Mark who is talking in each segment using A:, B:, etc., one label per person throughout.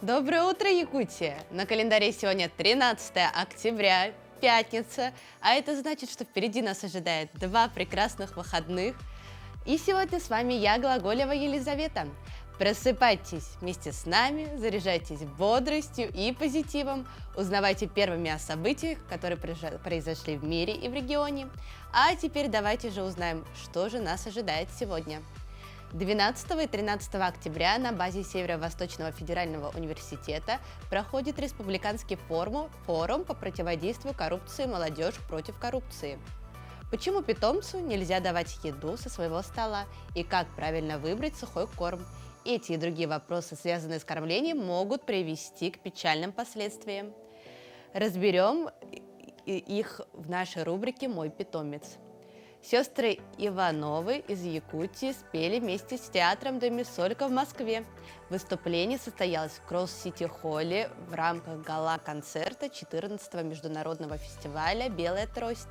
A: Доброе утро, Якутия! На календаре сегодня 13 октября, пятница, а это значит, что впереди нас ожидает два прекрасных выходных. И сегодня с вами я, Глаголева Елизавета. Просыпайтесь вместе с нами, заряжайтесь бодростью и позитивом, узнавайте первыми о событиях, которые произошли в мире и в регионе. А теперь давайте же узнаем, что же нас ожидает сегодня. 12 и 13 октября на базе Северо-Восточного федерального университета проходит республиканский форум по противодействию коррупции «Молодежь против коррупции». Почему питомцу нельзя давать еду со своего стола и как правильно выбрать сухой корм? Эти и другие вопросы, связанные с кормлением, могут привести к печальным последствиям. Разберем их в нашей рубрике «Мой питомец». Сестры Ивановы из Якутии спели вместе с театром «Домисолька» в Москве. Выступление состоялось в Кросс-Сити-холле в рамках гала-концерта 14-го международного фестиваля «Белая трость».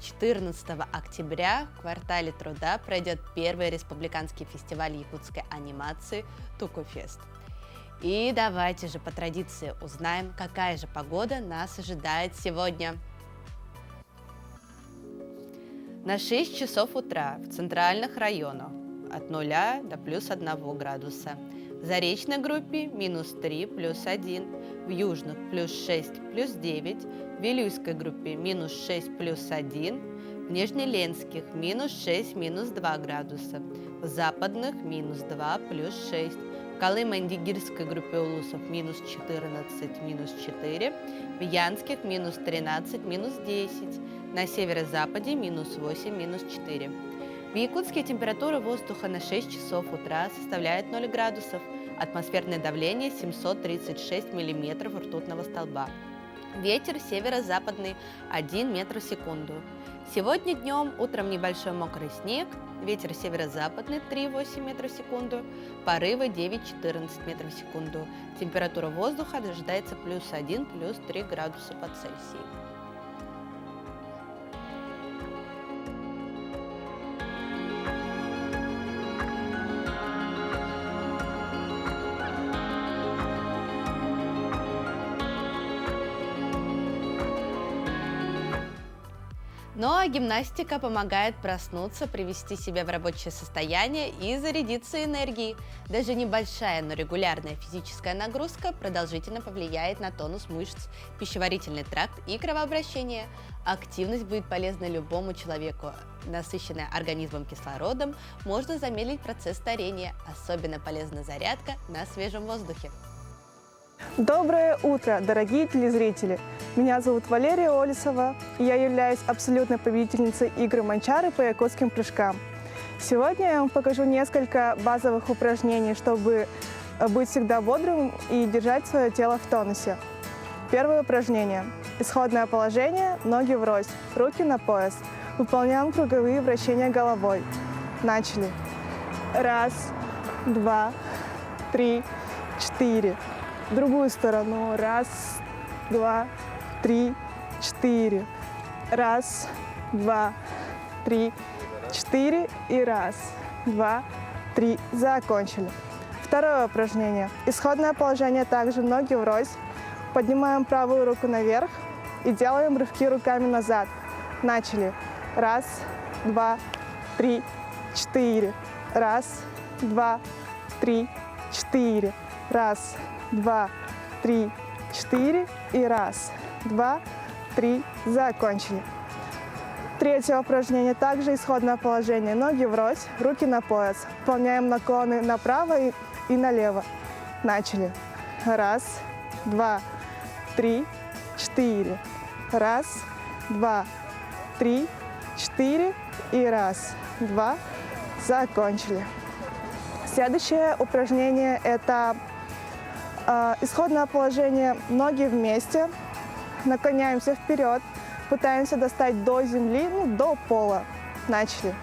A: 14 октября в Квартале труда пройдет первый республиканский фестиваль якутской анимации «Тукуфест». И давайте же по традиции узнаем, какая же погода нас ожидает сегодня. На 6 часов утра в центральных районах от 0 до плюс 1 градуса. В Заречной группе минус 3 плюс 1, в Южных плюс 6 плюс 9, в Вилюйской группе минус 6 плюс 1, в Нижнеленских минус 6 минус 2 градуса, в Западных минус 2 плюс 6, в Калым-Андигирской группе улусов минус 14 минус 4, в Янских минус 13 минус 10, на северо-западе минус 8, минус 4. В Якутске температура воздуха на 6 часов утра составляет 0 градусов, атмосферное давление 736 миллиметров ртутного столба. Ветер северо-западный 1 метр в секунду. Сегодня днем, утром небольшой мокрый снег, ветер северо-западный 3,8 метров в секунду, порывы 9-14 метров в секунду. Температура воздуха ожидается плюс 1, плюс 3 градуса по Цельсию. Ну а гимнастика помогает проснуться, привести себя в рабочее состояние и зарядиться энергией. Даже небольшая, но регулярная физическая нагрузка продолжительно повлияет на тонус мышц, пищеварительный тракт и кровообращение. Активность будет полезна любому человеку. Насыщенная организмом кислородом, можно замедлить процесс старения. Особенно полезна зарядка на свежем воздухе.
B: Доброе утро, дорогие телезрители! Меня зовут Валерия Олесова, и я являюсь абсолютной победительницей игры «Манчары» по якутским прыжкам. Сегодня я вам покажу несколько базовых упражнений, чтобы быть всегда бодрым и держать свое тело в тонусе. Первое упражнение. Исходное положение, ноги врозь, руки на пояс. Выполняем круговые вращения головой. Начали. 1, 2, 3, 4. В другую сторону. 1, 2, 3, 4. 1, 2, 3, 4. И 1, 2, 3. Закончили. Второе упражнение. Исходное положение также ноги врозь. Поднимаем правую руку наверх и делаем рывки руками назад. Начали. 1, 2, 3, 4. 1, 2, 3, 4. 1, 2, 3, 4 и 1, 2, 3. Закончили. Третье упражнение. Также исходное положение. Ноги врозь, руки на пояс. Выполняем наклоны направо и налево. Начали. 1, 2, 3, 4. 1, 2, 3, 4 и 1, 2. Закончили. Следующее упражнение – это исходное положение, ноги вместе, наклоняемся вперед, пытаемся достать до земли, до пола. Начали.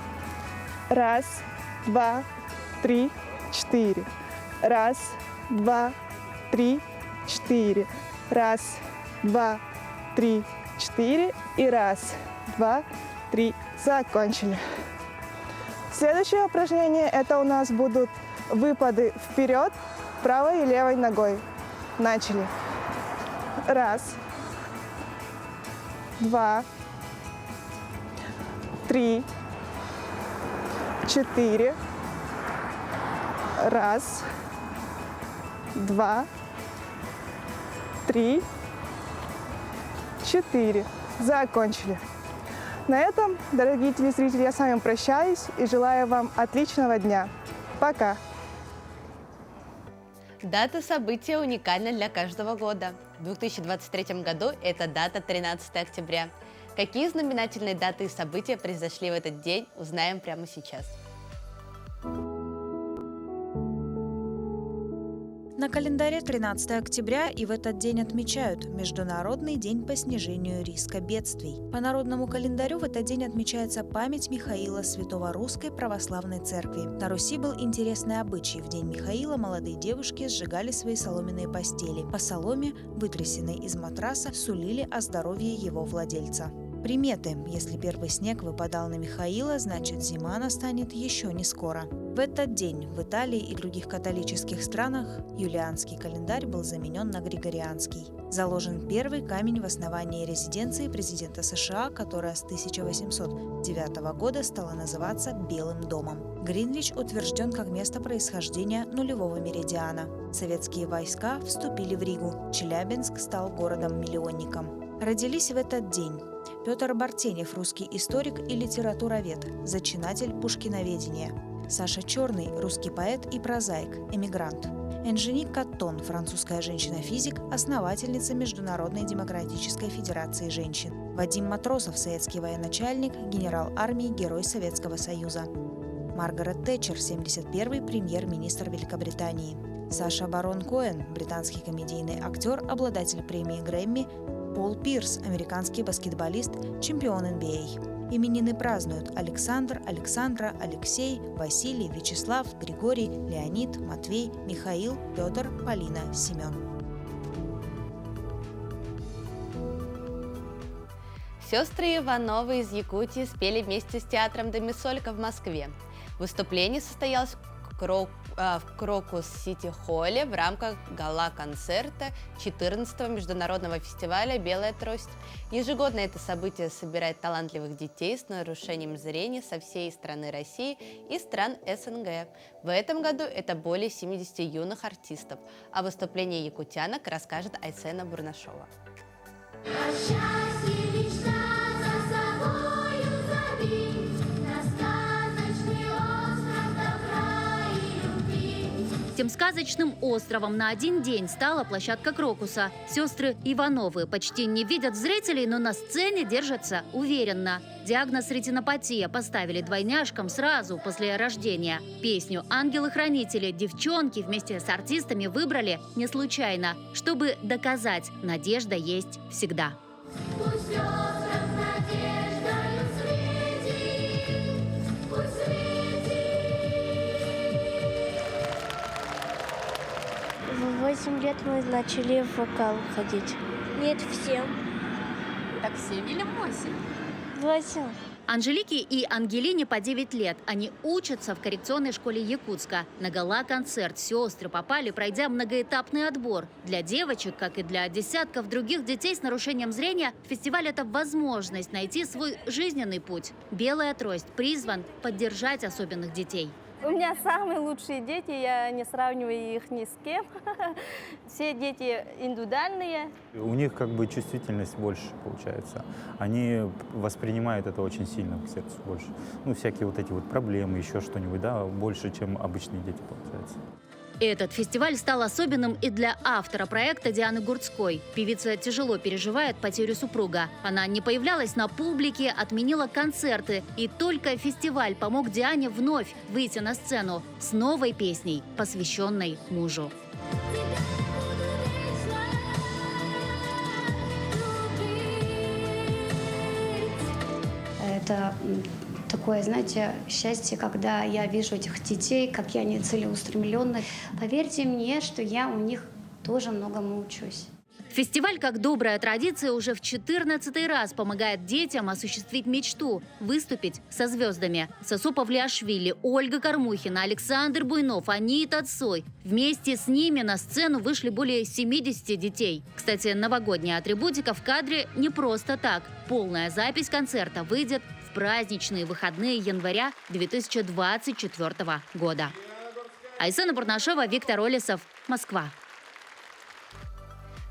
B: 1, 2, 3, 4. 1, 2, 3, 4. 1, 2, 3, 4 и 1, 2, 3. Закончили. Следующее упражнение – это у нас будут выпады вперед правой и левой ногой. Начали. 1, 2, 3, 4. 1, 2, 3, 4. Закончили. На этом, дорогие телезрители, я с вами прощаюсь и желаю вам отличного дня. Пока!
A: Дата события уникальна для каждого года. В 2023 году это дата 13 октября. Какие знаменательные даты и события произошли в этот день, узнаем прямо сейчас.
C: На календаре 13 октября и в этот день отмечают Международный день по снижению риска бедствий. По народному календарю в этот день отмечается память Михаила, святого Русской Православной Церкви. На Руси был интересный обычай. В день Михаила молодые девушки сжигали свои соломенные постели. По соломе, вытрясенной из матраса, сулили о здоровье его владельца. Приметы. Если первый снег выпадал на Михаила, значит зима настанет еще не скоро. В этот день в Италии и других католических странах юлианский календарь был заменен на григорианский. Заложен первый камень в основании резиденции президента США, которая с 1809 года стала называться Белым домом. Гринвич утвержден как место происхождения нулевого меридиана. Советские войска вступили в Ригу. Челябинск стал городом-миллионником. Родились в этот день Петр Бартенев, русский историк и литературовед, зачинатель пушкиноведения. Саша Черный, русский поэт и прозаик, эмигрант. Энжени Каттон, французская женщина-физик, основательница Международной демократической федерации женщин. Вадим Матросов, советский военачальник, генерал армии, герой Советского Союза. Маргарет Тэтчер, 71-й премьер-министр Великобритании. Саша Барон Коэн, британский комедийный актер, обладатель премии Грэмми. Пол Пирс, американский баскетболист, чемпион NBA. Именины празднуют Александр, Александра, Алексей, Василий, Вячеслав, Григорий, Леонид, Матвей, Михаил, Петр, Полина, Семен.
A: Сестры Ивановы из Якутии спели вместе с театром «Домисолька» в Москве. Выступление состоялось в Крокус-Сити-Холле в рамках гала-концерта 14-го международного фестиваля «Белая трость». Ежегодно это событие собирает талантливых детей с нарушением зрения со всей страны России и стран СНГ. В этом году это более 70 юных артистов. О выступлении якутянок расскажет Айсена Бурнашова.
D: Тем сказочным островом на один день стала площадка Крокуса. Сестры Ивановы почти не видят зрителей, но на сцене держатся уверенно. Диагноз ретинопатия поставили двойняшкам сразу после рождения. Песню «Ангелы-хранители» девчонки вместе с артистами выбрали не случайно, чтобы доказать – надежда есть всегда.
E: В 8 лет мы начали в вокал ходить. Нет, в 7.
F: Так 7 или 8?
E: 8.
D: Анжелике и Ангелине по 9 лет. Они учатся в коррекционной школе Якутска. На гала-концерт сестры попали, пройдя многоэтапный отбор. Для девочек, как и для десятков других детей с нарушением зрения, фестиваль – это возможность найти свой жизненный путь. «Белая трость» призван поддержать особенных детей.
G: У меня самые лучшие дети, я не сравниваю их ни с кем. Все дети индивидуальные.
H: У них как бы чувствительность больше получается. Они воспринимают это очень сильно к сердцу больше. Ну, всякие вот эти вот проблемы, еще что-нибудь, да, больше, чем обычные дети, получается.
D: Этот фестиваль стал особенным и для автора проекта Дианы Гурцкой. Певица тяжело переживает потерю супруга. Она не появлялась на публике, отменила концерты. И только фестиваль помог Диане вновь выйти на сцену с новой песней, посвященной мужу.
I: Это такое, знаете, счастье, когда я вижу этих детей, какие они целеустремленные. Поверьте мне, что я у них тоже многому учусь.
D: Фестиваль, как добрая традиция, уже в 14-й раз помогает детям осуществить мечту – выступить со звездами. Сосо Павлиашвили, Ольга Кормухина, Александр Буйнов, Анита Цой. Вместе с ними на сцену вышли более 70 детей. Кстати, новогодняя атрибутика в кадре не просто так. Полная запись концерта выйдет в праздничные выходные января 2024 года. Айсена Бурнашова, Виктор Олесов, Москва.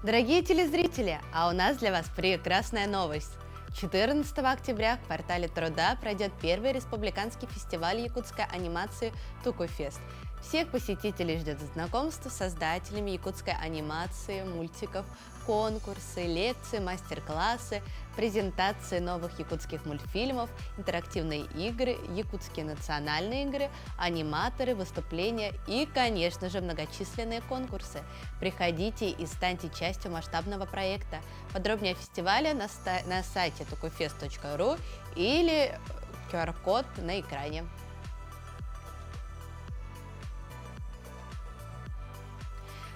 A: Дорогие телезрители, а у нас для вас прекрасная новость. 14 октября в квартале труда пройдет первый республиканский фестиваль якутской анимации «Тукуфест». Всех посетителей ждет знакомство с создателями якутской анимации, мультиков, конкурсы, лекции, мастер-классы, презентации новых якутских мультфильмов, интерактивные игры, якутские национальные игры, аниматоры, выступления и, конечно же, многочисленные конкурсы. Приходите и станьте частью масштабного проекта. Подробнее о фестивале на сайте tukufest.ru или QR-код на экране.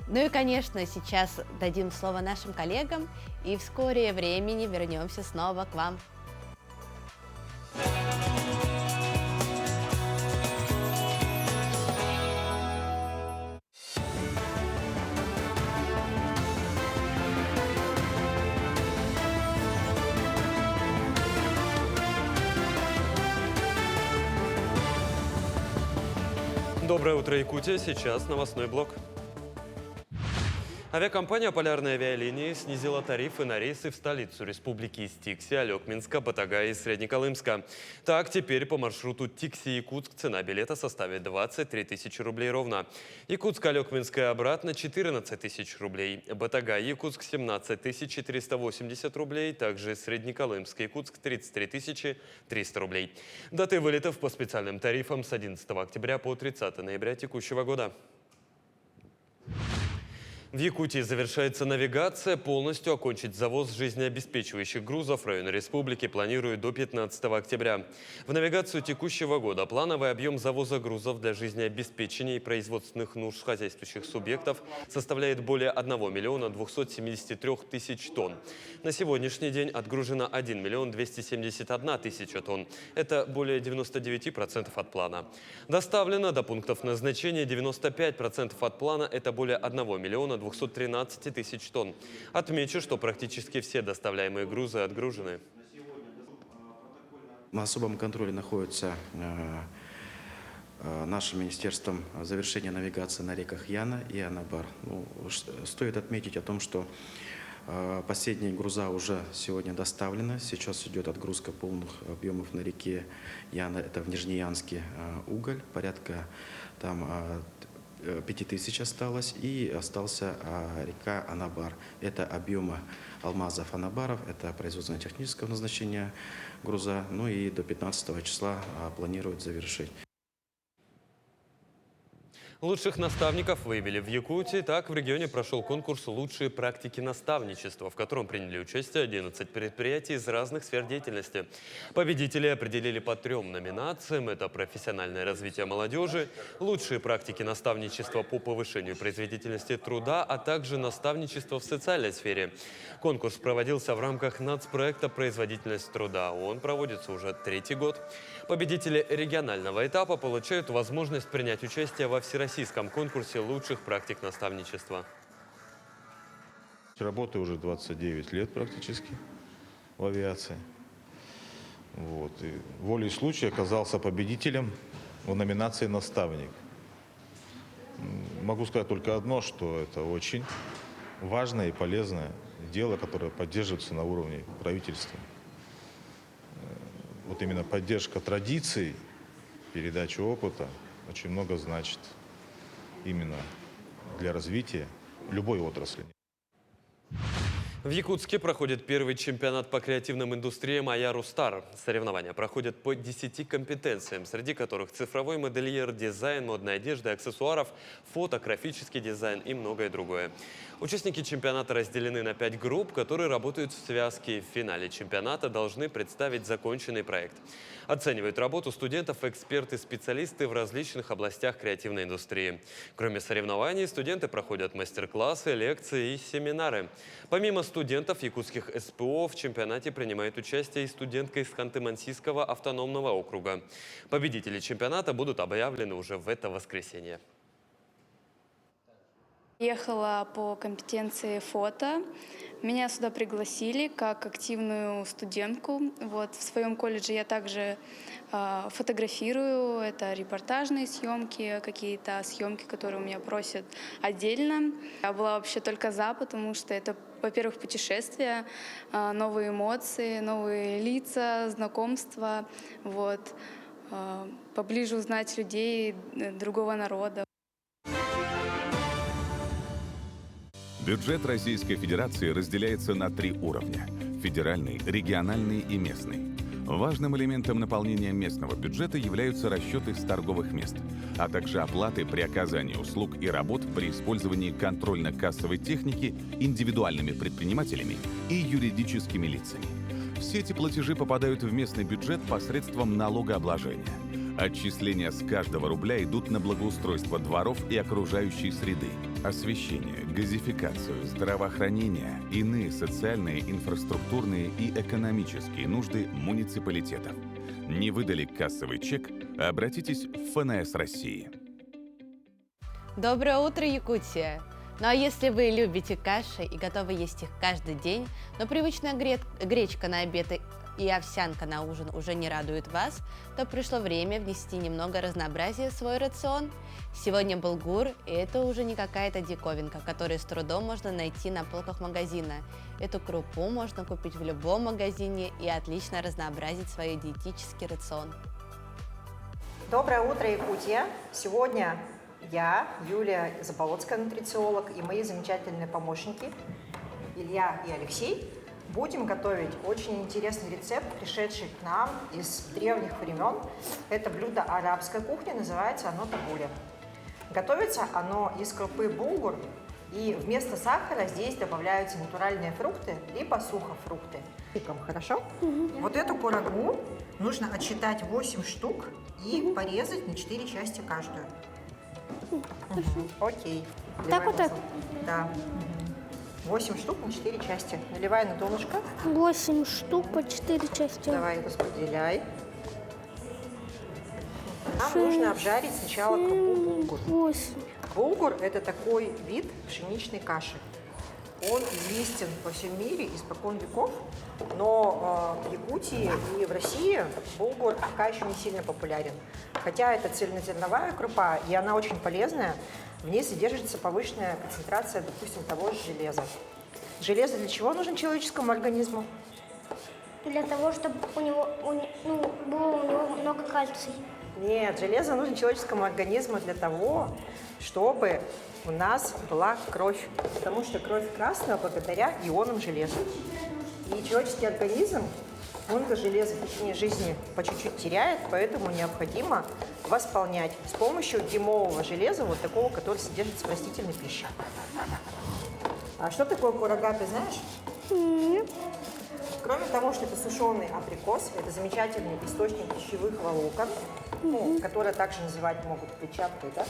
A: Ну и, конечно, сейчас дадим слово нашим коллегам и в скорее времени вернемся снова к вам.
J: Доброе утро, Якутия. Сейчас новостной блок. Авиакомпания «Полярные авиалинии» снизила тарифы на рейсы в столицу республики из Тикси, Алекминска, Батагая и Среднеколымска. Так, теперь по маршруту Тикси-Якутск цена билета составит 23 тысячи рублей ровно. Якутск-Алекминск и обратно 14 тысяч рублей. Батагай-Якутск 17 480 рублей. Также Среднеколымск-Якутск 33 300 рублей. Даты вылетов по специальным тарифам с 11 октября по 30 ноября текущего года. В Якутии завершается навигация. Полностью окончить завоз жизнеобеспечивающих грузов в районе республики планируют до 15 октября. В навигацию текущего года плановый объем завоза грузов для жизнеобеспечения и производственных нужд хозяйствующих субъектов составляет более 1 миллиона 273 тысяч тонн. На сегодняшний день отгружено 1 миллион 271 тысяча тонн. Это более 99% от плана. Доставлено до пунктов назначения 95% от плана. Это более 1 миллиона 213 тысяч тонн. Отмечу, что практически все доставляемые грузы отгружены.
K: На особом контроле находится нашим министерством завершение навигации на реках Яна и Анабар. Стоит отметить о том, что последние груза уже сегодня доставлены. Сейчас идет отгрузка полных объемов на реке Яна. Это в Нижнеянске уголь, порядка там 5000 осталось, и остался река Анабар. Это объемы алмазов Анабаров, это производственно-технического назначения груза, ну и до 15 числа планируют завершить.
J: Лучших наставников выявили в Якутии. Так, в регионе прошел конкурс «Лучшие практики наставничества», в котором приняли участие 11 предприятий из разных сфер деятельности. Победителей определили по 3 номинациям. Это профессиональное развитие молодежи, лучшие практики наставничества по повышению производительности труда, а также наставничество в социальной сфере. Конкурс проводился в рамках нацпроекта «Производительность труда». Он проводится уже 3-й год. Победители регионального этапа получают возможность принять участие во всероссийском конкурсе лучших практик наставничества.
L: Работаю уже 29 лет практически в авиации. И волей случая оказался победителем в номинации «Наставник». Могу сказать только одно, что это очень важное и полезное дело, которое поддерживается на уровне правительства. Вот именно поддержка традиций, передача опыта очень много значит именно для развития любой отрасли.
J: В Якутске проходит первый чемпионат по креативным индустриям «Аяру-Стар». Соревнования проходят по 10 компетенциям, среди которых цифровой модельер, дизайн, модной одежды, аксессуаров, фото, графический дизайн и многое другое. Участники чемпионата разделены на 5 групп, которые работают в связке. В финале чемпионата должны представить законченный проект. Оценивают работу студентов эксперты, специалисты в различных областях креативной индустрии. Кроме соревнований, студенты проходят мастер-классы, лекции и семинары. Помимо студентов якутских СПО в чемпионате принимает участие и студентка из Ханты-Мансийского автономного округа. Победители чемпионата будут объявлены уже в это воскресенье.
M: Ехала по компетенции фото. Меня сюда пригласили как активную студентку. Вот, в своем колледже я также фотографирую. Это репортажные съемки, какие-то съемки, которые у меня просят отдельно. Я была вообще только за, потому что это, во-первых, путешествия, новые эмоции, новые лица, знакомства. Вот, поближе узнать людей другого народа.
N: Бюджет Российской Федерации разделяется на 3 уровня – федеральный, региональный и местный. Важным элементом наполнения местного бюджета являются расчеты с торговых мест, а также оплаты при оказании услуг и работ при использовании контрольно-кассовой техники индивидуальными предпринимателями и юридическими лицами. Все эти платежи попадают в местный бюджет посредством налогообложения. Отчисления с каждого рубля идут на благоустройство дворов и окружающей среды, освещение, газификацию, здравоохранение, иные социальные, инфраструктурные и экономические нужды муниципалитетов. Не выдали кассовый чек? Обратитесь в ФНС России.
A: Доброе утро, Якутия! Ну а если вы любите каши и готовы есть их каждый день, но привычная гречка на обед и овсянка на ужин уже не радует вас, то пришло время внести немного разнообразия в свой рацион. Сегодня булгур, и это уже не какая-то диковинка, которую с трудом можно найти на полках магазина. Эту крупу можно купить в любом магазине и отлично разнообразить свой диетический рацион.
O: Доброе утро, Якутия! Сегодня я, Юлия Заболотская, нутрициолог, и мои замечательные помощники Илья и Алексей будем готовить очень интересный рецепт, пришедший к нам из древних времен. Это блюдо арабской кухни, называется оно табуля. Готовится оно из крупы булгур, и вместо сахара здесь добавляются натуральные фрукты, либо сухофрукты. Хорошо? Вот эту курагу нужно отсчитать 8 штук и порезать на 4 части каждую. Окей.
E: Так вот так?
O: Да. 8 штук на 4 части. Наливай на донышко.
E: 8 штук по 4 части.
O: Давай распределяй. Нам нужно обжарить сначала крупу булгур.
E: 8.
O: Булгур – это такой вид пшеничной каши. Он известен во всем мире испокон веков, но в Якутии и в России булгур пока еще не сильно популярен. Хотя это цельнозерновая крупа, и она очень полезная. В ней содержится повышенная концентрация, допустим, того же железа. Железо для чего нужно человеческому организму?
E: Для того, чтобы у него было много кальция.
O: Нет, железо нужно человеческому организму для того, чтобы у нас была кровь. Потому что кровь красная благодаря ионам железа. И человеческий организм, он это железо в течение жизни по чуть-чуть теряет, поэтому необходимо восполнять с помощью гемового железа, вот такого, которое содержится в растительной пище. А что такое курага, ты знаешь? Кроме того, что это сушеный абрикос, это замечательный источник пищевых волокон, которые также называть могут клетчаткой, да?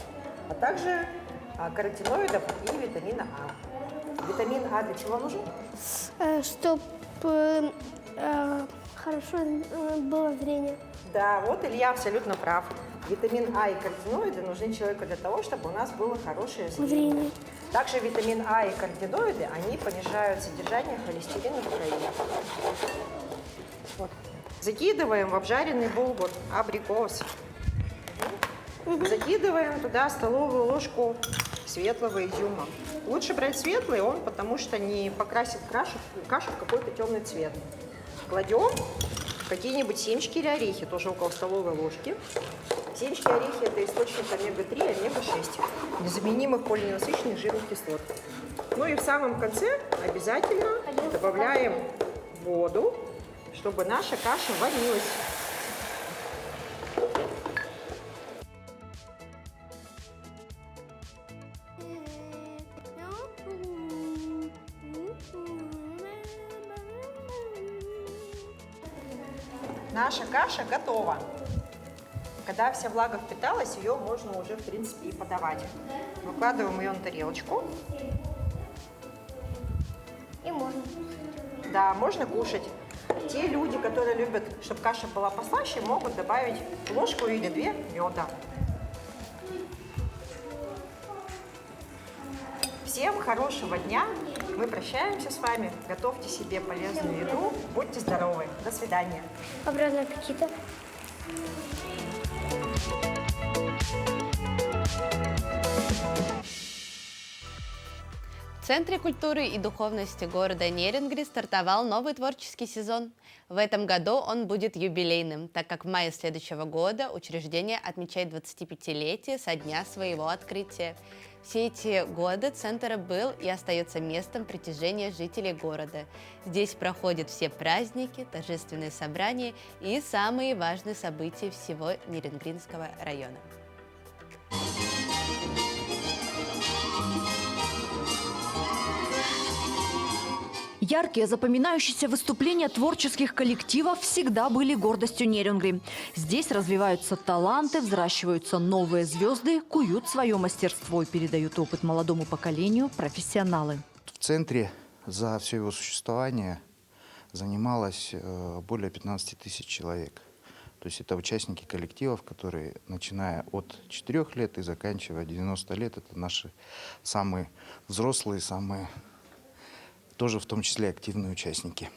O: А также каротиноидов и витамина А. Витамин А для чего нужен?
E: Чтобы хорошо было зрение.
O: Да, вот Илья абсолютно прав. Витамин А и каротиноиды нужны человеку для того, чтобы у нас было хорошее зрение. Также витамин А и каротиноиды, они понижают содержание холестерина в крови. Вот. Закидываем в обжаренный булгур абрикос. Закидываем туда столовую ложку светлого изюма. Лучше брать светлый, он потому что не покрасит кашу в какой-то темный цвет. Кладем какие-нибудь семечки или орехи, тоже около столовой ложки. Семечки, орехи – это источник омега-3 и омега-6, незаменимых полиненасыщенных жирных кислот. Ну и в самом конце обязательно добавляем воду, чтобы наша каша варилась. Наша каша готова. Когда вся влага впиталась, ее можно уже, в принципе, и подавать. Выкладываем ее на тарелочку.
E: И можно.
O: Да, можно кушать. Те люди, которые любят, чтобы каша была послаще, могут добавить ложку или две меда. Всем хорошего дня. Мы прощаемся с вами. Готовьте себе полезную еду. Будьте здоровы. До свидания.
E: Обратного аппетита.
A: В Центре культуры и духовности города Нерюнгри стартовал новый творческий сезон. В этом году он будет юбилейным, так как в мае следующего года учреждение отмечает 25-летие со дня своего открытия. Все эти годы Центр был и остается местом притяжения жителей города. Здесь проходят все праздники, торжественные собрания и самые важные события всего Нерюнгринского района.
P: Яркие, запоминающиеся выступления творческих коллективов всегда были гордостью Нерюнгри. Здесь развиваются таланты, взращиваются новые звезды, куют свое мастерство и передают опыт молодому поколению профессионалы.
Q: В центре за все его существование занималось более 15 тысяч человек. То есть это участники коллективов, которые, начиная от 4 лет и заканчивая 90 лет, это наши самые взрослые, самые тоже в том числе активные участники.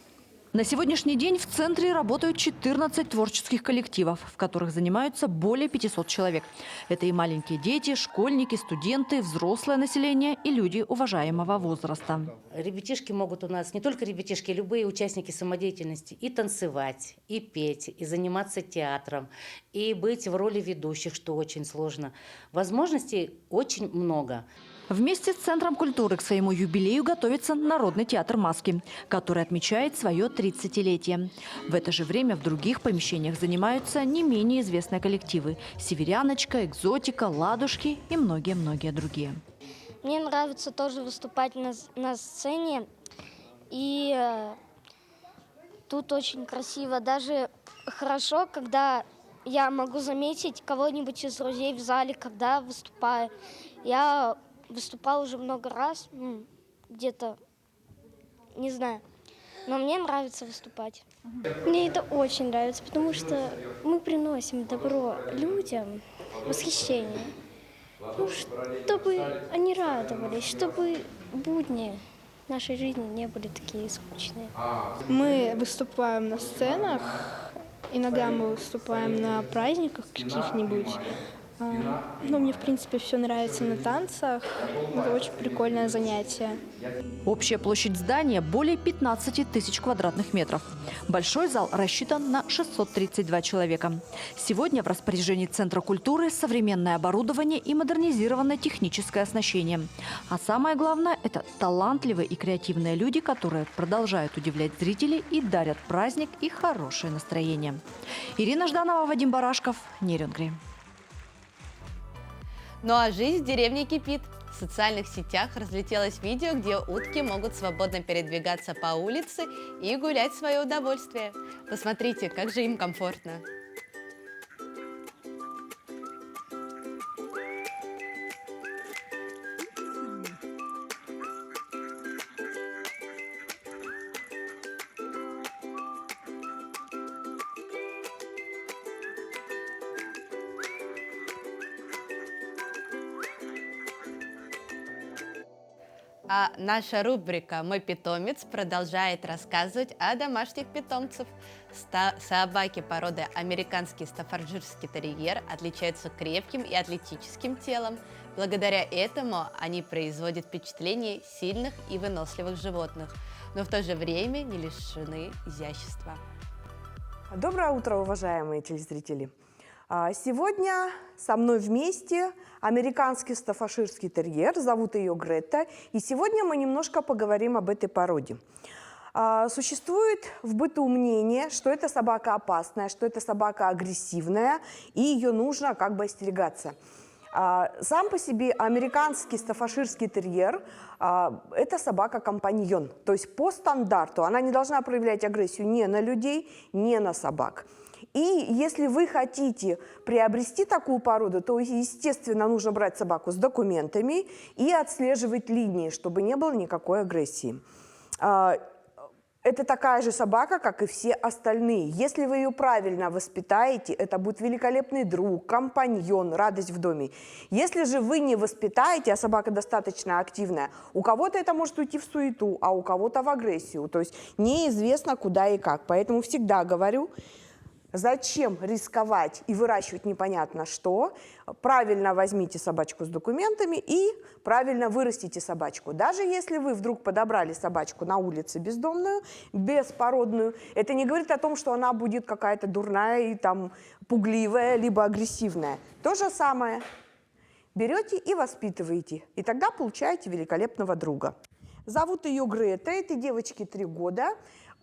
P: На сегодняшний день в центре работают 14 творческих коллективов, в которых занимаются более 500 человек. Это и маленькие дети, школьники, студенты, взрослое население и люди уважаемого возраста.
R: Ребятишки могут у нас, не только ребятишки, любые участники самодеятельности, и танцевать, и петь, и заниматься театром, и быть в роли ведущих, что очень сложно. Возможностей очень много.
P: Вместе с Центром культуры к своему юбилею готовится Народный театр «Маски», который отмечает свое 30-летие. В это же время в других помещениях занимаются не менее известные коллективы – «Северяночка», «Экзотика», «Ладушки» и многие-многие другие.
E: Мне нравится тоже выступать на сцене. И тут очень красиво. Даже хорошо, когда я могу заметить кого-нибудь из друзей в зале, когда выступаю. Я выступала уже много раз, где-то, не знаю, но мне нравится выступать. Мне это очень нравится, потому что мы приносим добро людям, восхищение, чтобы они радовались, чтобы будни нашей жизни не были такие скучные.
B: Мы выступаем на сценах, иногда мы выступаем на праздниках каких-нибудь. Но мне, в принципе, все нравится на танцах. Это очень прикольное занятие.
P: Общая площадь здания более 15 тысяч квадратных метров. Большой зал рассчитан на 632 человека. Сегодня в распоряжении Центра культуры современное оборудование и модернизированное техническое оснащение. А самое главное – это талантливые и креативные люди, которые продолжают удивлять зрителей и дарят праздник и хорошее настроение. Ирина Жданова, Вадим Барашков, Нерюнгри.
A: Ну а жизнь в деревне кипит. В социальных сетях разлетелось видео, где утки могут свободно передвигаться по улице и гулять в свое удовольствие. Посмотрите, как же им комфортно. А наша рубрика «Мой питомец» продолжает рассказывать о домашних питомцах. Собаки породы американский стаффордширский терьер отличаются крепким и атлетическим телом. Благодаря этому они производят впечатление сильных и выносливых животных, но в то же время не лишены изящества.
S: Доброе утро, уважаемые телезрители! Сегодня со мной вместе американский стаффорширский терьер, зовут ее Грета, и сегодня мы немножко поговорим об этой породе. Существует в быту мнение, что эта собака опасная, что эта собака агрессивная, и ее нужно как бы остерегаться. Сам по себе американский стаффорширский терьер – это собака-компаньон. То есть по стандарту она не должна проявлять агрессию ни на людей, ни на собак. И если вы хотите приобрести такую породу, то, естественно, нужно брать собаку с документами и отслеживать линии, чтобы не было никакой агрессии. Это такая же собака, как и все остальные. Если вы ее правильно воспитаете, это будет великолепный друг, компаньон, радость в доме. Если же вы не воспитаете, а собака достаточно активная, у кого-то это может уйти в суету, а у кого-то в агрессию. То есть неизвестно куда и как. Поэтому всегда говорю, зачем рисковать и выращивать непонятно что. Правильно возьмите собачку с документами и правильно вырастите собачку. Даже если вы вдруг подобрали собачку на улице бездомную, беспородную, это не говорит о том, что она будет какая-то дурная и там пугливая, либо агрессивная. То же самое. Берете и воспитываете, и тогда получаете великолепного друга. Зовут ее Грета, этой девочке 3 года.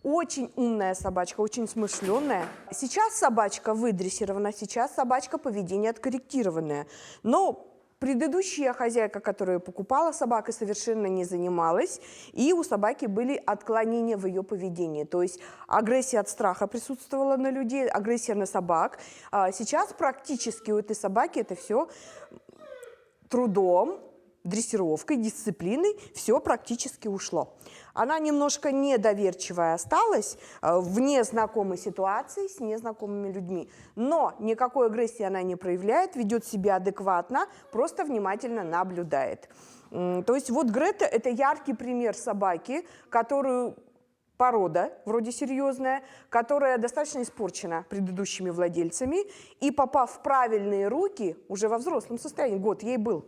S: Очень умная собачка, очень смышленая. Сейчас собачка выдрессирована, сейчас собачка поведение откорректированное. Но предыдущая хозяйка, которая покупала собаку, совершенно не занималась. И у собаки были отклонения в ее поведении. То есть агрессия от страха присутствовала на людей, агрессия на собак. Сейчас практически у этой собаки это все трудом, дрессировкой, дисциплиной, все практически ушло. Она немножко недоверчивая осталась в незнакомой ситуации с незнакомыми людьми. Но никакой агрессии она не проявляет, ведет себя адекватно, просто внимательно наблюдает. То есть вот Грета – это яркий пример собаки, которую порода, вроде серьезная, которая достаточно испорчена предыдущими владельцами. И попав в правильные руки, уже во взрослом состоянии, год ей был,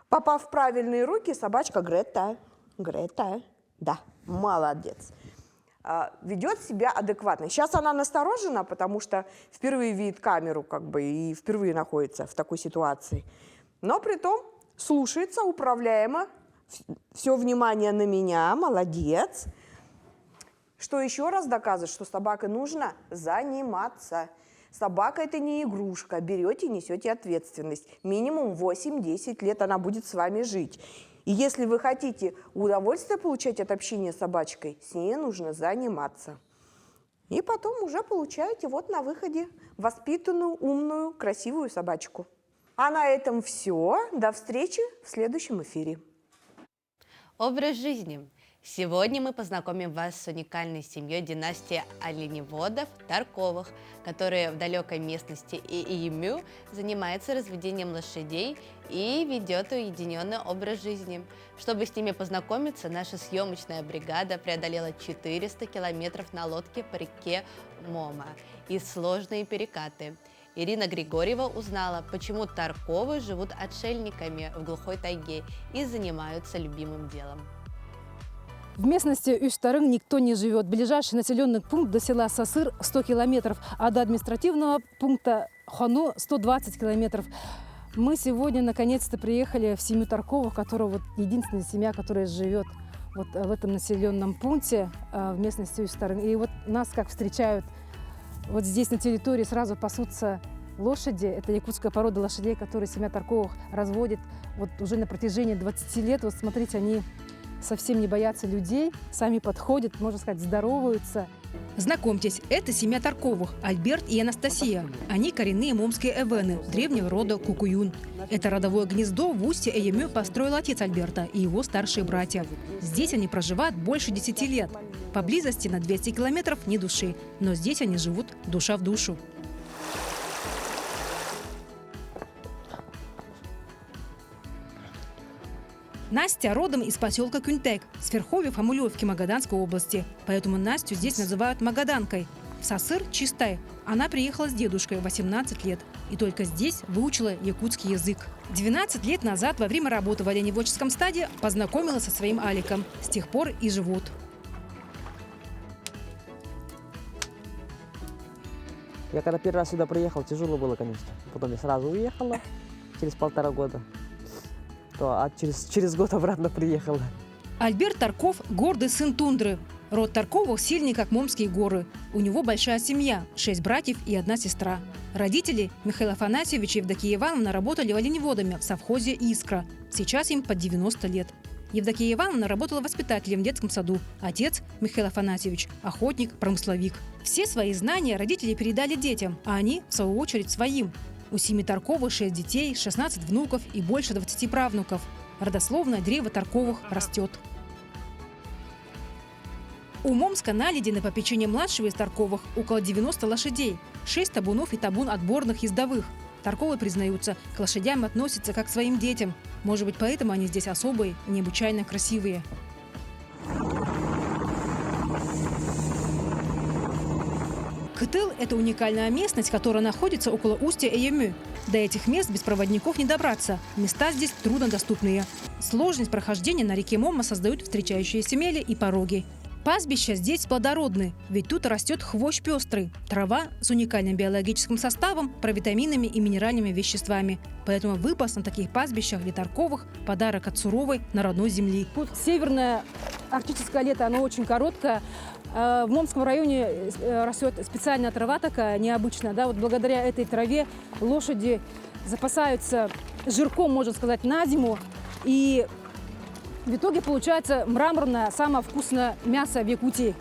S: попав в правильные руки, собачка Грета, да, молодец, ведет себя адекватно. Сейчас она насторожена, потому что впервые видит камеру, как бы, и впервые находится в такой ситуации. Но при том слушается, управляемо, все внимание на меня, молодец. Что еще раз доказывает, что с собакой нужно заниматься. Собака – это не игрушка. Берете и несете ответственность. Минимум 8-10 лет она будет с вами жить. И если вы хотите удовольствие получать от общения с собачкой, с ней нужно заниматься. И потом уже получаете вот на выходе воспитанную, умную, красивую собачку. А на этом все. До встречи в следующем эфире.
A: Образ жизни. Сегодня мы познакомим вас с уникальной семьей династии оленеводов Тарковых, которые в далекой местности Иемю занимаются разведением лошадей и ведет уединенный образ жизни. Чтобы с ними познакомиться, наша съемочная бригада преодолела 400 километров на лодке по реке Мома и сложные перекаты. Ирина Григорьева узнала, почему Тарковы живут отшельниками в глухой тайге и занимаются любимым делом.
T: В местности Усть-Тарың никто не живет. Ближайший населенный пункт до села Сасыр 100 километров, а до административного пункта Хону 120 километров. Мы сегодня наконец-то приехали в семью Тарковых, которая вот единственная семья, которая живет вот в этом населенном пункте в местности Усть-Тарың. И вот нас как встречают. Вот здесь на территории сразу пасутся лошади. Это якутская порода лошадей, которые семья Тарковых разводит вот уже на протяжении 20 лет. Вот смотрите, они совсем не боятся людей, сами подходят, можно сказать, здороваются.
U: Знакомьтесь, это семья Тарковых, Альберт и Анастасия. Они коренные момские эвены, древнего рода Кукуюн. Это родовое гнездо в устье Иемю построил отец Альберта и его старшие братья. Здесь они проживают больше 10 лет. Поблизости на 200 километров ни души, но здесь они живут душа в душу. Настя родом из поселка Кюнтек, с верховьев Амулевки Магаданской области. Поэтому Настю здесь называют магаданкой. В Сасыр – Чистай. Она приехала с дедушкой в 18 лет. И только здесь выучила якутский язык. 12 лет назад во время работы в оленеводческом стаде познакомилась со своим Аликом. С тех пор и живут.
C: Я когда первый раз сюда приехал, тяжело было, конечно. Потом я сразу уехала через 1,5 года. А через год обратно приехала.
U: Альберт Тарков – гордый сын тундры. Род Тарковых сильный, как Момские горы. У него большая семья – 6 братьев и 1 сестра. Родители Михаил Афанасьевич и Евдокия Ивановна работали оленеводами в совхозе «Искра». Сейчас им под 90 лет. Евдокия Ивановна работала воспитателем в детском саду. Отец, Михаил Афанасьевич, охотник, промысловик. Все свои знания родители передали детям, а они, в свою очередь, своим. У семьи Тарковых 6 детей, 16 внуков и больше 20 правнуков. Родословное древо Тарковых растет. У Момска наледи на попечение младшего из Тарковых около 90 лошадей, 6 табунов и табун отборных ездовых. Тарковы признаются, к лошадям относятся как к своим детям. Может быть, поэтому они здесь особые, необычайно красивые. Кытыл – это уникальная местность, которая находится около устья Эйемю. До этих мест без проводников не добраться. Места здесь труднодоступные. Сложность прохождения на реке Мома создают встречающиеся мели и пороги. Пастбища здесь плодородны, ведь тут растет хвощ пестрый, трава с уникальным биологическим составом, провитаминами и минеральными веществами. Поэтому выпас на таких пастбищах для Тарковых – подарок от суровой народной земли.
T: Тут северное арктическое лето, оно очень короткое. В Момском районе растет специальная трава такая, необычная. Да? Вот благодаря этой траве лошади запасаются жирком, можно сказать, на зиму. И в итоге получается мраморное, самое вкусное мясо в Якутии.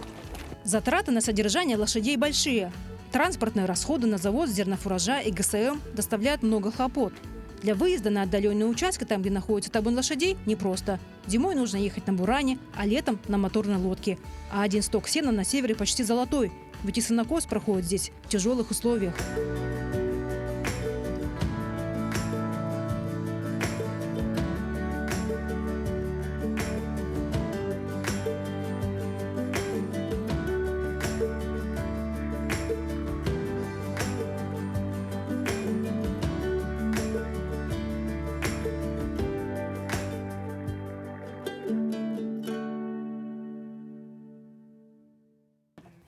U: Затраты на содержание лошадей большие. Транспортные расходы на завоз зернофуража и ГСМ доставляют много хлопот. Для выезда на отдаленные участки, там, где находится табун лошадей, непросто. Зимой нужно ехать на буране, а летом на моторной лодке. А один сток сена на севере почти золотой, ведь и сенокос проходит здесь в тяжелых условиях.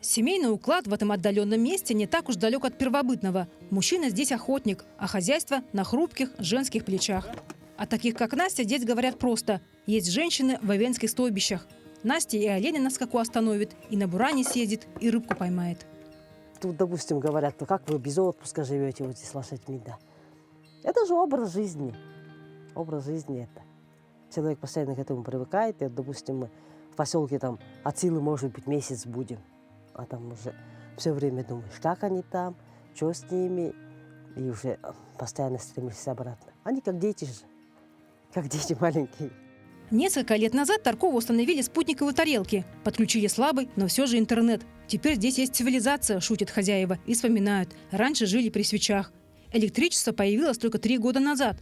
U: Семейный уклад в этом отдаленном месте не так уж далек от первобытного. Мужчина здесь охотник, а хозяйство на хрупких женских плечах. О таких, как Настя, здесь говорят просто. Есть женщины в овенских стойбищах. Настя и оленя на скаку остановит, и на буране съездит, и рыбку поймает.
C: Тут, допустим, говорят, ну как вы без отпуска живете вот здесь с лошадьми, да? Это же образ жизни. Образ жизни это. Человек постоянно к этому привыкает. И, допустим, мы в поселке там от силы, может быть, месяц будем. А там уже все время думаешь, как они там, что с ними. И уже постоянно стремишься обратно. Они как дети же, как дети маленькие.
U: Несколько лет назад Таркову установили спутниковые тарелки. Подключили слабый, но все же интернет. Теперь здесь есть цивилизация, шутят хозяева, и вспоминают. Раньше жили при свечах. Электричество появилось только 3 года назад.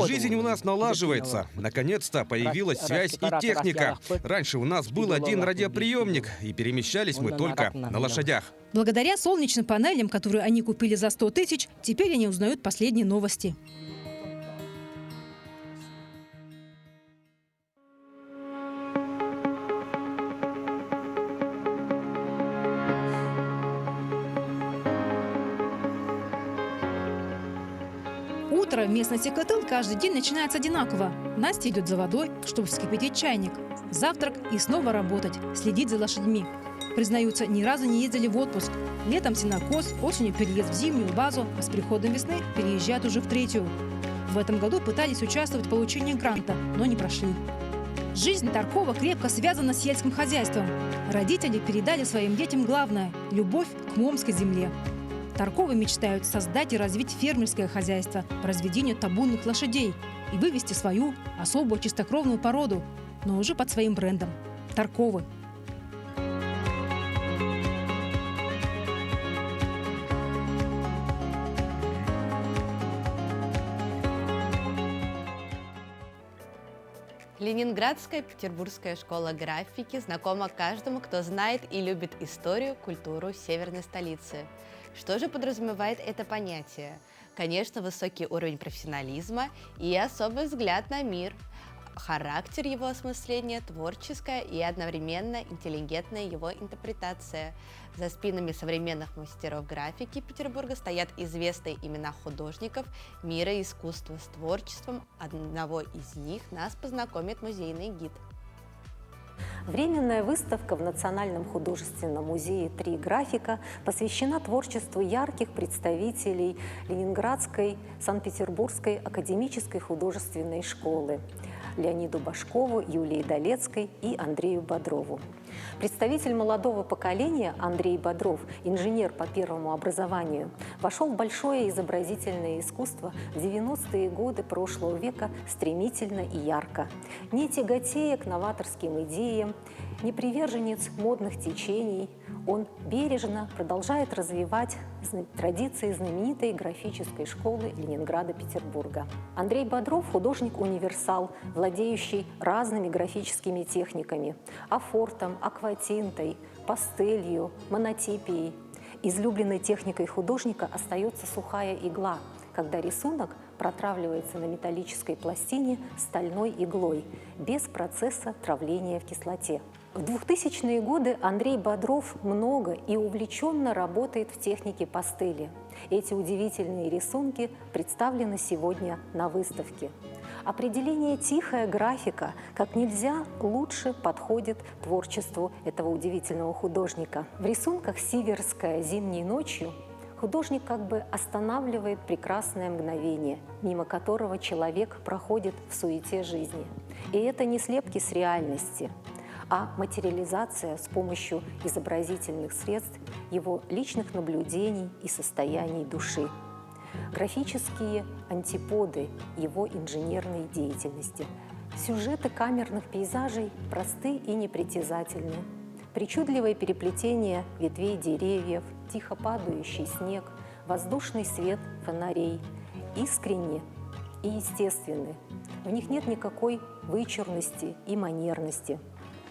V: Жизнь у нас налаживается. Наконец-то появилась связь и техника. Раньше у нас был один радиоприемник, и перемещались мы только на лошадях.
U: Благодаря солнечным панелям, которые они купили за 100 тысяч, теперь они узнают последние новости. Утро в местности Кытыл каждый день начинается одинаково. Настя идет за водой, чтобы вскипятить чайник. Завтрак и снова работать, следить за лошадьми. Признаются, ни разу не ездили в отпуск. Летом сенокос, осенью переезд в зимнюю базу, а с приходом весны переезжают уже в 3-ю. В этом году пытались участвовать в получении гранта, но не прошли. Жизнь Таркова крепко связана с сельским хозяйством. Родители передали своим детям главное – любовь к момской земле. Тарковы мечтают создать и развить фермерское хозяйство по разведению табунных лошадей и вывести свою особую чистокровную породу, но уже под своим брендом – Тарковы.
A: Ленинградская петербургская школа графики знакома каждому, кто знает и любит историю, культуру северной столицы. Что же подразумевает это понятие? Конечно, высокий уровень профессионализма и особый взгляд на мир. характер его осмысления, творческая и одновременно интеллигентная его интерпретация. За спинами современных мастеров графики Петербурга стоят известные имена художников мира искусства. С творчеством одного из них нас познакомит музейный гид.
F: Временная выставка в Национальном художественном музее «Три графика» посвящена творчеству ярких представителей Ленинградской, Санкт-Петербургской академической художественной школы Леониду Башкову, Юлии Долецкой и Андрею Бодрову. Представитель молодого поколения Андрей Бодров, инженер по первому образованию, вошел в большое изобразительное искусство в 90-е годы прошлого века стремительно и ярко. Не тяготея к новаторским идеям, не приверженец модных течений, он бережно продолжает развивать традиции знаменитой графической школы Ленинграда-Петербурга. Андрей Бодров – художник-универсал, владеющий разными графическими техниками – афортом, акватинтой, пастелью, монотипией. Излюбленной техникой художника остается сухая игла, когда рисунок протравливается на металлической пластине стальной иглой, без процесса травления в кислоте. В 2000-е годы Андрей Бодров много и увлеченно работает в технике пастели. Эти удивительные рисунки представлены сегодня на выставке. Определение «тихая графика» как нельзя лучше подходит творчеству этого удивительного художника. В рисунках «Сиверская зимней ночью» художник как бы останавливает прекрасное мгновение, мимо которого человек проходит в суете жизни. И это не слепки с реальности, а материализация с помощью изобразительных средств его личных наблюдений и состояний души. Графические антиподы его инженерной деятельности. Сюжеты камерных пейзажей просты и непритязательны. Причудливое переплетение ветвей деревьев, тихо падающий снег, воздушный свет фонарей искренни и естественны. В них нет никакой вычурности и манерности.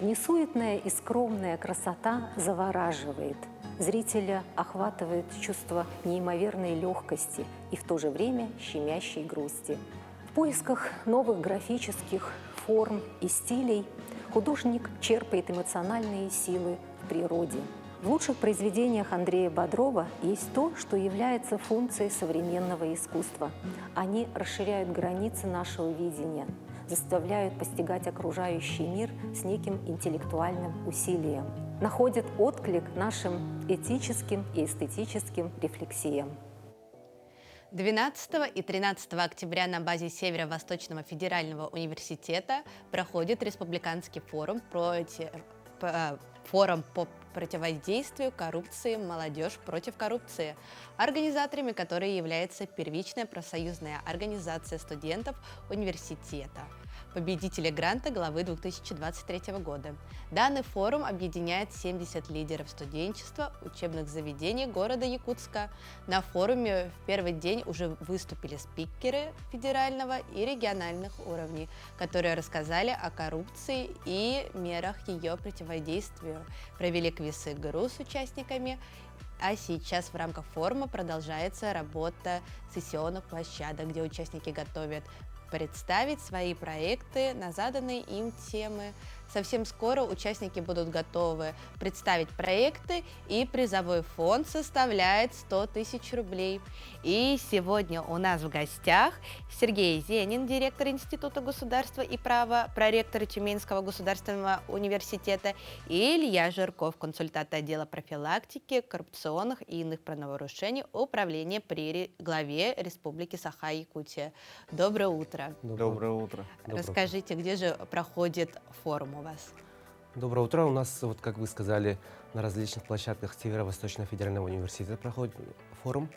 F: Несуетная и скромная красота завораживает. Зрителя охватывает чувство неимоверной легкости и в то же время щемящей грусти. В поисках новых графических форм и стилей художник черпает эмоциональные силы в природе. В лучших произведениях Андрея Бодрова есть то, что является функцией современного искусства. Они расширяют границы нашего видения, заставляют постигать окружающий мир с неким интеллектуальным усилием, находят отклик нашим этическим и эстетическим рефлексиям.
A: 12 и 13 октября на базе Северо-Восточного федерального университета проходит республиканский форум по противодействию коррупции «Молодежь против коррупции», организаторами которой является первичная профсоюзная организация студентов университета, победителя гранта главы 2023 года. Данный форум объединяет 70 лидеров студенчества учебных заведений города Якутска. На форуме в первый день уже выступили спикеры федерального и региональных уровней, которые рассказали о коррупции и мерах ее противодействия, провели квизы ГРУ с участниками. А сейчас в рамках форума продолжается работа сессионных площадок, где участники готовят представить свои проекты на заданные им темы. Совсем скоро участники будут готовы представить проекты, и призовой фонд составляет 100 тысяч рублей. И сегодня у нас в гостях Сергей Зенин, директор Института государства и права, проректор Тюменского государственного университета, и Илья Жирков, консультант отдела профилактики коррупционных и иных правонарушений управления при главе Республики Саха-Якутия. Доброе утро.
G: Доброе утро.
A: Расскажите, где же проходит форум у вас?
G: Доброе утро. У нас, вот как вы сказали, на различных площадках Северо-Восточного федерального университета проходит форум.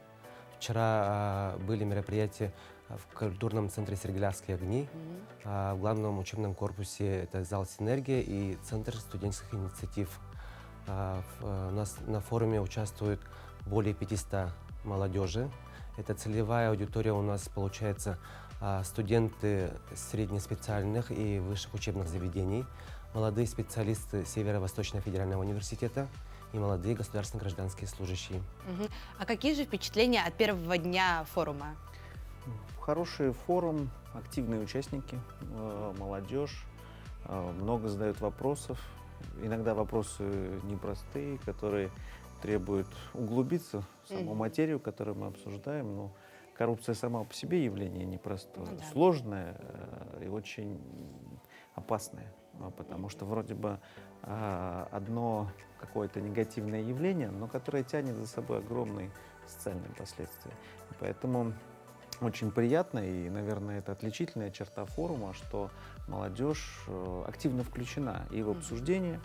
G: Вчера были мероприятия в культурном центре «Сергелявские огни», в главном учебном корпусе это зал «Синергия» и центр студенческих инициатив. У нас на форуме участвует более 500 молодежи. Это целевая аудитория у нас получается студенты среднеспециальных и высших учебных заведений, молодые специалисты Северо-Восточного федерального университета и молодые государственные гражданские служащие.
A: А какие же впечатления от первого дня форума?
H: Хороший форум, активные участники, молодежь, много задают вопросов. Иногда вопросы непростые, которые требуют углубиться в саму материю, которую мы обсуждаем. Но коррупция сама по себе явление непростое, сложное и очень опасное. Потому что вроде бы одно какое-то негативное явление, но которое тянет за собой огромные социальные последствия. И поэтому очень приятно, и, наверное, это отличительная черта форума, что молодежь активно включена и в обсуждение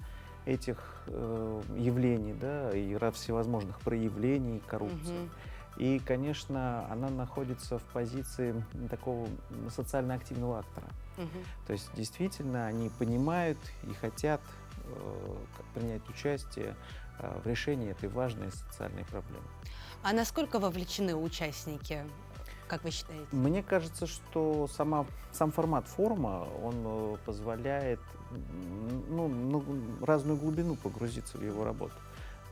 H: этих явлений, да, и всевозможных проявлений коррупции. И, конечно, она находится в позиции такого социально активного актора. То есть, действительно, они понимают и хотят принять участие в решении этой важной социальной проблемы.
A: А насколько вовлечены участники, как вы считаете?
H: Мне кажется, что сам формат форума, он позволяет разную глубину погрузиться в его работу.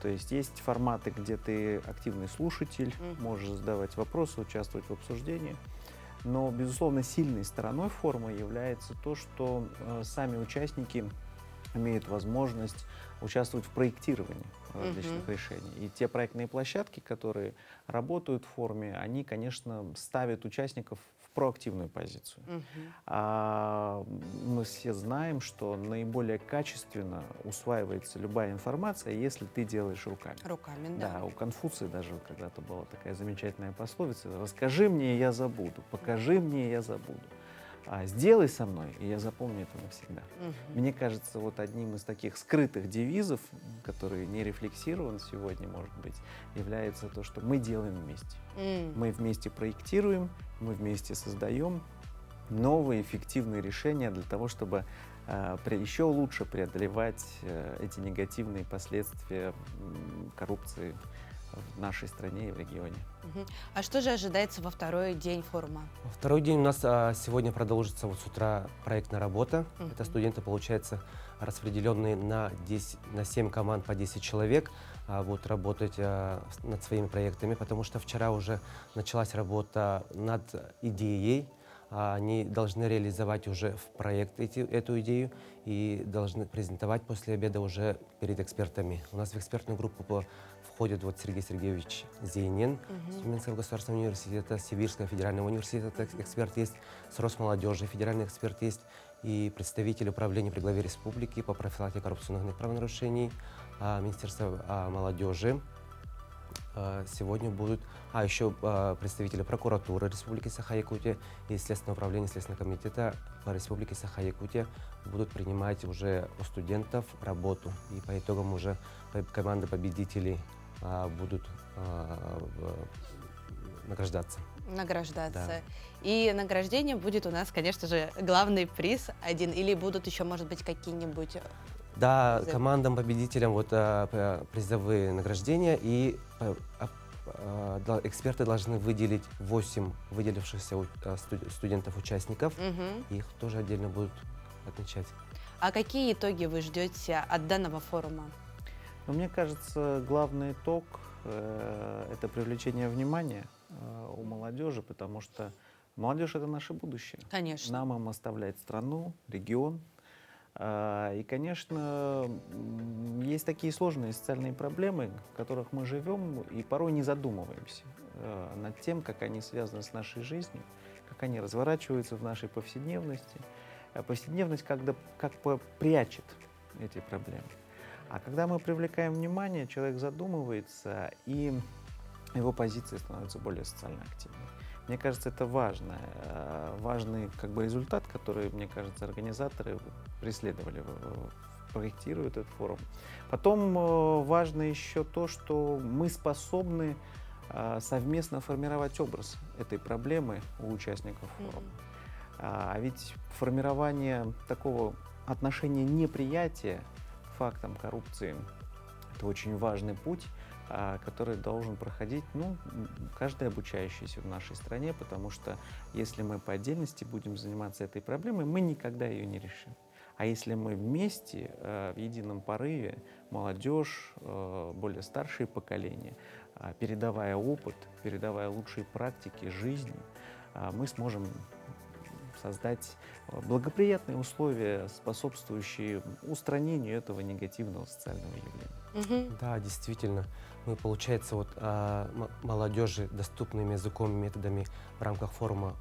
H: То есть есть форматы, где ты активный слушатель, можешь задавать вопросы, участвовать в обсуждении. Но, безусловно, сильной стороной форума является то, что сами участники имеют возможность участвовать в проектировании различных решений. И те проектные площадки, которые работают в форуме, они, конечно, ставят участников в проактивную позицию. Мы все знаем, что наиболее качественно усваивается любая информация, если ты делаешь руками.
A: Руками, да.
H: Да, у Конфуция даже когда-то была такая замечательная пословица: «Расскажи мне, я забуду, покажи мне, я забуду. Сделай со мной, и я запомню это навсегда». Мне кажется, вот одним из таких скрытых девизов, который не рефлексирован сегодня, может быть, является то, что мы делаем вместе. Мы вместе проектируем, мы вместе создаем новые эффективные решения для того, чтобы еще лучше преодолевать эти негативные последствия коррупции в нашей стране и в регионе.
A: А что же ожидается во второй день форума?
G: Во второй день у нас сегодня продолжится вот с утра проектная работа. Это студенты, получается, распределенные на 7 команд по 10 человек, будут работать над своими проектами, потому что вчера уже началась работа над идеей. Они должны реализовать уже в проект эту идею и должны презентовать после обеда уже перед экспертами. У нас в экспертную группу входит вот Сергей Сергеевич Зейнин с Тюменского государственного университета, Сибирского федерального университета эксперт есть, с Росмолодежи федеральный эксперт есть, и представитель управления при главе республики по профилактике коррупционных правонарушений, Министерства молодежи. Сегодня будут, еще представители прокуратуры Республики Саха-Якутия и Следственного управления Следственного комитета по Республике Саха-Якутия будут принимать уже у студентов работу. И по итогам уже команды победителей будут награждаться.
A: Да. И награждение будет у нас, конечно же, главный приз один, или будут еще, может быть, какие-нибудь...
G: Да, командам-победителям вот призовые награждения, и эксперты должны выделить 8 выделившихся студентов-участников, их тоже отдельно будут отмечать.
A: А какие итоги вы ждете от данного форума?
H: Мне кажется, главный итог – это привлечение внимания у молодежи, потому что молодежь – это наше будущее.
A: Конечно.
H: Нам им оставлять страну, регион. И, конечно, есть такие сложные социальные проблемы, в которых мы живем, и порой не задумываемся над тем, как они связаны с нашей жизнью, как они разворачиваются в нашей повседневности. Повседневность как бы прячет эти проблемы. А когда мы привлекаем внимание, человек задумывается, и его позиция становится более социально активной. Мне кажется, это важный как бы результат, который, мне кажется, организаторы преследовали, проектируют этот форум. Потом важно еще то, что мы способны совместно формировать образ этой проблемы у участников форума. А ведь формирование такого отношения неприятия к фактам коррупции – это очень важный путь, который должен проходить каждый обучающийся в нашей стране, потому что если мы по отдельности будем заниматься этой проблемой, мы никогда ее не решим. А если мы вместе, в едином порыве, молодежь, более старшие поколения, передавая опыт, передавая лучшие практики жизни, мы сможем создать благоприятные условия, способствующие устранению этого негативного социального явления.
G: Да, действительно. Мы, получается, вот молодежи доступными языком, методами в рамках форума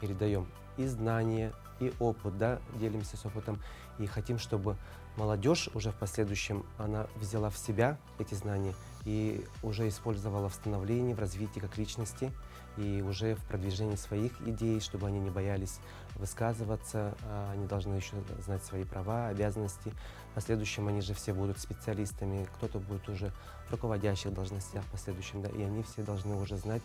G: передаем и знания, и опыт, да, делимся с опытом. И хотим, чтобы молодежь уже в последующем, она взяла в себя эти знания и уже использовала в становлении, в развитии как личности, и уже в продвижении своих идей, чтобы они не боялись высказываться, они должны еще знать свои права, обязанности. В последующем они же все будут специалистами, кто-то будет уже в руководящих должностях в последующем, да, и они все должны уже знать,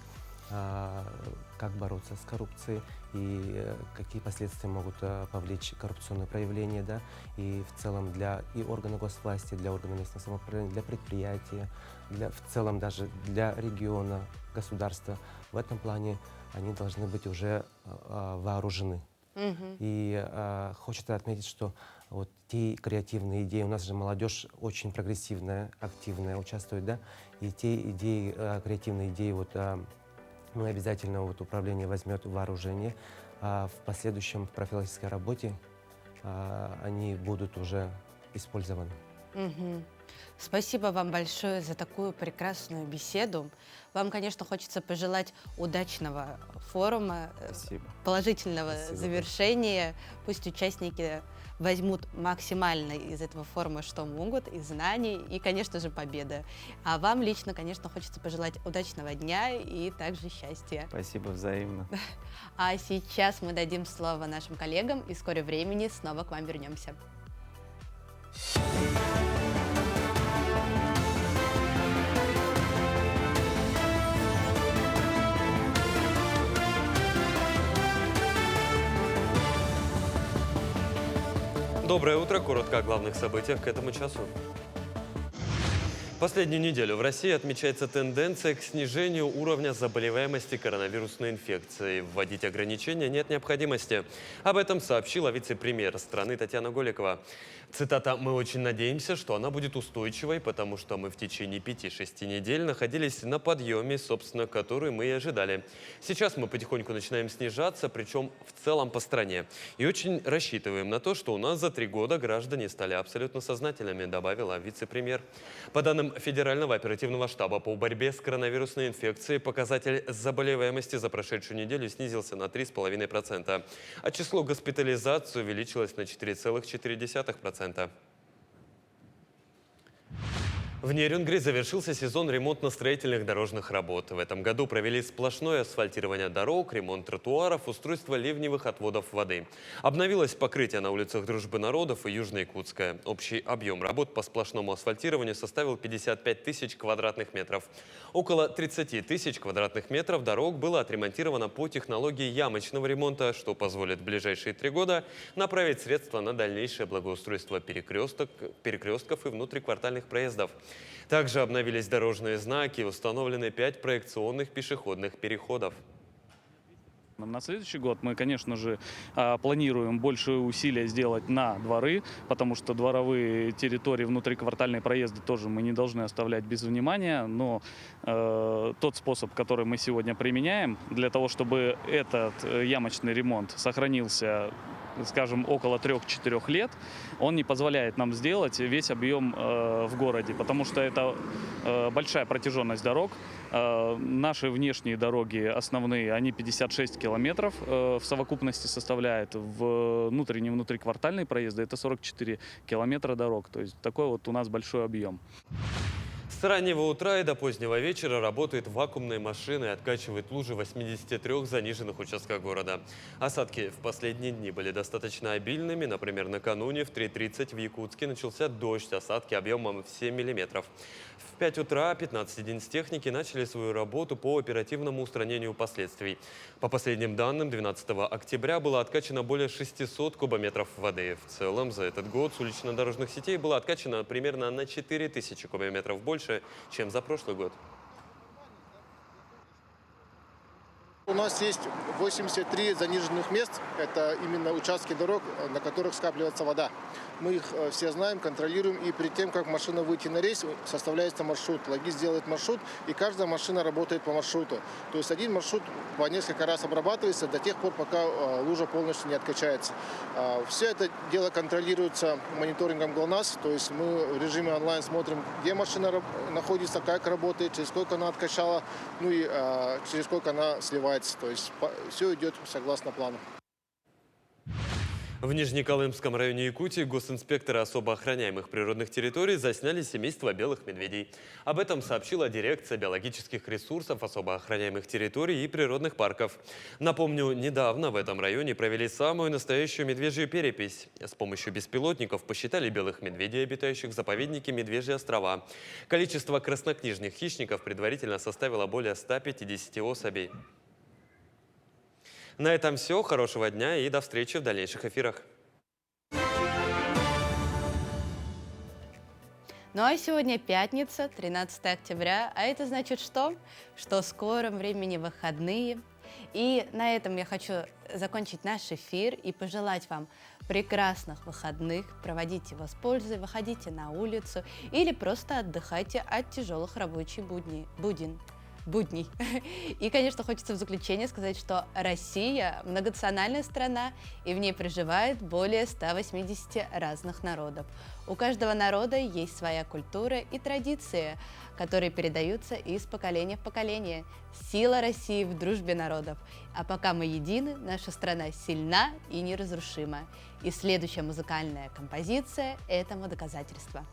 G: как бороться с коррупцией и какие последствия могут повлечь коррупционные проявления, да, и в целом для и органов госвласти, для органов местного самоуправления, для предприятия, в целом даже для региона, государства. В этом плане они должны быть уже вооружены. И хочется отметить, что вот те креативные идеи, у нас же молодежь очень прогрессивная, активная, участвует, да, и те идеи, креативные идеи, вот мы обязательно вот управление возьмет вооружение, а в последующем в профилактической работе они будут уже использованы.
A: Спасибо вам большое за такую прекрасную беседу. Вам, конечно, хочется пожелать удачного форума, положительного завершения. Пусть участники возьмут максимально из этого форума, что могут, и знаний, и, конечно же, победы. А вам лично, конечно, хочется пожелать удачного дня и также счастья.
H: Спасибо, взаимно.
A: А сейчас мы дадим слово нашим коллегам, и в скором времени снова к вам вернемся.
J: Доброе утро. Коротко о главных событиях к этому часу. Последнюю неделю в России отмечается тенденция к снижению уровня заболеваемости коронавирусной инфекцией. Вводить ограничения нет необходимости. Об этом сообщила вице-премьер страны Татьяна Голикова. Цитата: «Мы очень надеемся, что она будет устойчивой, потому что мы в течение 5-6 недель находились на подъеме, собственно, который мы и ожидали. Сейчас мы потихоньку начинаем снижаться, причем в целом по стране. И очень рассчитываем на то, что у нас за 3 года граждане стали абсолютно сознательными», добавила вице-премьер. По данным Федерального оперативного штаба по борьбе с коронавирусной инфекцией, показатель заболеваемости за прошедшую неделю снизился на 3,5%, а число госпитализаций увеличилось на 4,4%. В Нерюнгри завершился сезон ремонтно-строительных дорожных работ. В этом году провели сплошное асфальтирование дорог, ремонт тротуаров, устройство ливневых отводов воды. Обновилось покрытие на улицах Дружбы народов и Южно-Якутская. Общий объем работ по сплошному асфальтированию составил 55 тысяч квадратных метров. Около 30 тысяч квадратных метров дорог было отремонтировано по технологии ямочного ремонта, что позволит в ближайшие 3 года направить средства на дальнейшее благоустройство перекрестков и внутриквартальных проездов. Также обновились дорожные знаки, установлены 5 проекционных пешеходных переходов.
D: На следующий год мы, конечно же, планируем большие усилия сделать на дворы, потому что дворовые территории, внутриквартальные проезды тоже мы не должны оставлять без внимания. Но тот способ, который мы сегодня применяем, для того, чтобы этот ямочный ремонт сохранился, скажем, около 3-4 лет, он не позволяет нам сделать весь объем в городе, потому что это большая протяженность дорог. Наши внешние дороги основные, они 56 километров в совокупности составляют. Внутренние, внутриквартальные проезды это 44 километра дорог. То есть такой вот у нас большой объем.
J: С раннего утра и до позднего вечера работают вакуумные машины и откачивают лужи в 83 заниженных участках города. Осадки в последние дни были достаточно обильными. Например, накануне в 3:30 в Якутске начался дождь, осадки объемом в 7 миллиметров. В 5 утра 15 единиц техники начали свою работу по оперативному устранению последствий. По последним данным, 12 октября было откачано более 600 кубометров воды. В целом, за этот год с улично-дорожных сетей было откачано примерно на 4000 кубометров больше, чем за прошлый год.
I: У нас есть 83 заниженных мест. Это именно участки дорог, на которых скапливается вода. Мы их все знаем, контролируем. И перед тем, как машина выйти на рейс, составляется маршрут. Логист делает маршрут, и каждая машина работает по маршруту. То есть один маршрут по несколько раз обрабатывается до тех пор, пока лужа полностью не откачается. Все это дело контролируется мониторингом ГЛОНАСС. То есть мы в режиме онлайн смотрим, где машина находится, как работает, через сколько она откачала, ну и через сколько она сливается. То есть все идет согласно плану.
J: В Нижнеколымском районе Якутии госинспекторы особо охраняемых природных территорий засняли семейство белых медведей. Об этом сообщила дирекция биологических ресурсов особо охраняемых территорий и природных парков. Напомню, недавно в этом районе провели самую настоящую медвежью перепись. С помощью беспилотников посчитали белых медведей, обитающих в заповеднике Медвежьи острова. Количество краснокнижных хищников предварительно составило более 150 особей. На этом все. Хорошего дня и до встречи в дальнейших эфирах.
A: Ну а сегодня пятница, 13 октября, а это значит что? Что в скором времени выходные. И на этом я хочу закончить наш эфир и пожелать вам прекрасных выходных. Проводите его с пользой, выходите на улицу или просто отдыхайте от тяжелых рабочих будней. И, конечно, хочется в заключение сказать, что Россия многонациональная страна, и в ней проживает более 180 разных народов. У каждого народа есть своя культура и традиции, которые передаются из поколения в поколение. Сила России в дружбе народов. А пока мы едины, наша страна сильна и неразрушима. И следующая музыкальная композиция этому доказательство.